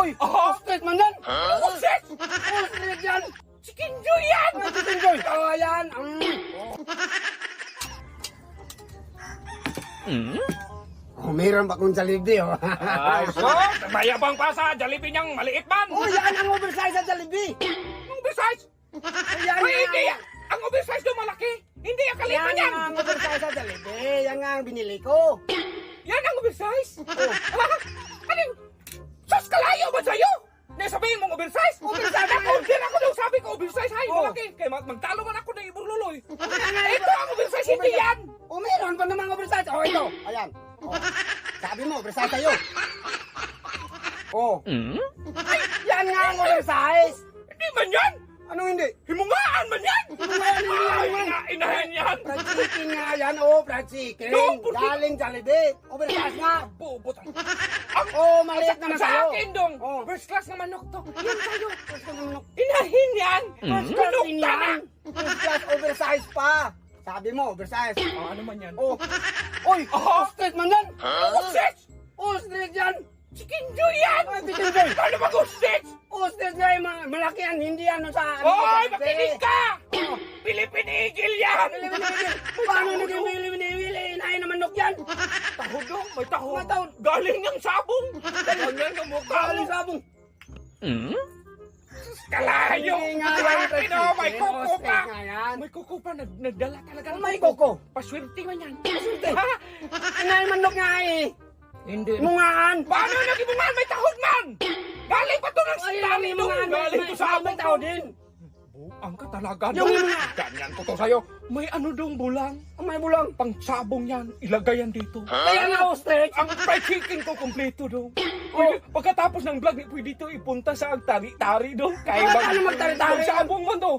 Uy! Ostrich man yan! Ostrich! Ostrich yan! Chicken Joy yan! Chicken Joy! Oh, yan! Oh, mayroon pa kong Jollibee, oh. Ay, so, mayabang pa sa Jollibee niyang maliit man. Oh, yan ang oversize sa Jollibee! Ang oversize. Yan Ay, hindi nga. yan. Ang oversize doon malaki. Hindi ang kaliit Yan yan. ang oversize sa Jollibee. Yan nga ang binili ko. Yan ang oversize. Ano? Sus, kalayo ba sa'yo? Nasabihin mong oversize? Oversize Ako, yan. din ako daw sabi ko oversize. Hay, Oh. malaki. Kaya magtalo man ako ng iburluloy. Yan. Ito ang oversize, hindi yan. Oh, mayroon pa namang oversize. Oh, ito. Ayan. Oh. Sabi mo, oversize sa'yo. Oh. Yan nga ang oversize. Hindi man yan. Anong hindi? Himungaan man yan. Himungaan, hindi Ay, yan. inahin yan. Fried chicken nga yan. Oh, fried chicken. No, porque- Galing Jollibee. Oversize nga. Bubot. Oh, maliit naman Sa sa'yo. akin dong. Oh. First class na manok to. Yan sa'yo. First class naman. Inahin yan. First class Manok din ka na. yan. First class oversize pa. Sabi mo, oversize. Oh, ano man yan? Oh. Uy, ostrich man yan. Ostrich! Ostrich yan. Chicken Joy yan! Ay, Chicken Joy. Ano ba ostrich? Ostrich nga yung malaki yan. Hindi yan sa... Hoy, makinig ka! Philippine Eagle yan! Paano naging bili-bili? Inahin na manok yan. Tahod dong, may tahod. May tahod. Galing ng sabong. Ganyan ang mukha Galing mo. sabong. Kalayo! Hindi nga yan, Akin, oh, may chicken. kuko pa! Ostrich nga yan. May kuko pa, nagdala talaga. ng May kuko. Paswerte man yan. Paswerte. Ha? Inahin manok nga eh. Hindi. Mungaan. Paano naging bungan? May tahod man! Galing pa to ng Ay, dami yung dong. mungaan. Galing to sa abong May tao din. Buang ka talaga Yung dong. mga- Ganyan ko to sa'yo. May ano dong bulang. May bulang. Pang sabong yan. Ilagay yan dito. Kaya nga ostrich. Ang fried chicken ko kompleto dong. Oh. Pagkatapos ng vlog, pwede to ipunta sa tari-tari dong. Kaya ba? Ano magtari-tari? Pang sabong man to.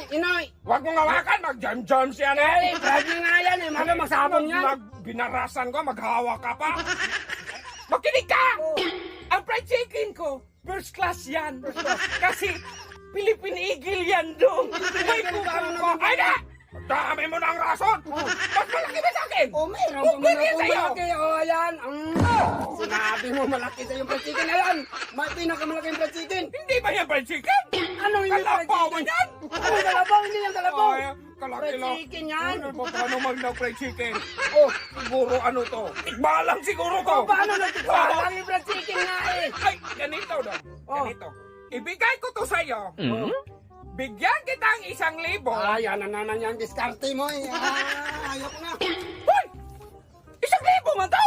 Inoy. Huwag mong hawakan. Mag-jam-jams yan eh. Fried nga yan eh. Mga magsabong yan. Binarasan ko, maghawa ka pa. Makinig ka! Ang fried chicken ko, first class yan. Kasi Philippine Eagle yan dong. May kuko pa. Ay na! Dami mo na ang rason. Mas malaki ba sa akin? Oh, mayroon Kung pa pwede mga sa'yo. malaki. Oh, ayan. Sinabi mo malaki sa yung fried chicken na yan. May pinakamalaki yung fried chicken. Hindi ba yan fried chicken? Ano yung fried Kalabaw mo chicken? yan? Ano yung kalabaw? Hindi yung kalabaw. Ay, kalaki Fried lang. chicken yan. Ano ba paano mag fried chicken? Oh, Siguro ano to? Tikbalang siguro to. paano nagtikwalang yung fried chicken nga eh? Ay, ganito daw. Oh. Ganito. Ibigay ko to sa'yo. Bigyan kita ng 1,000. Ay, ano naman yan. Diskarte mo eh. Ayok na. Hoy! 1,000 man to!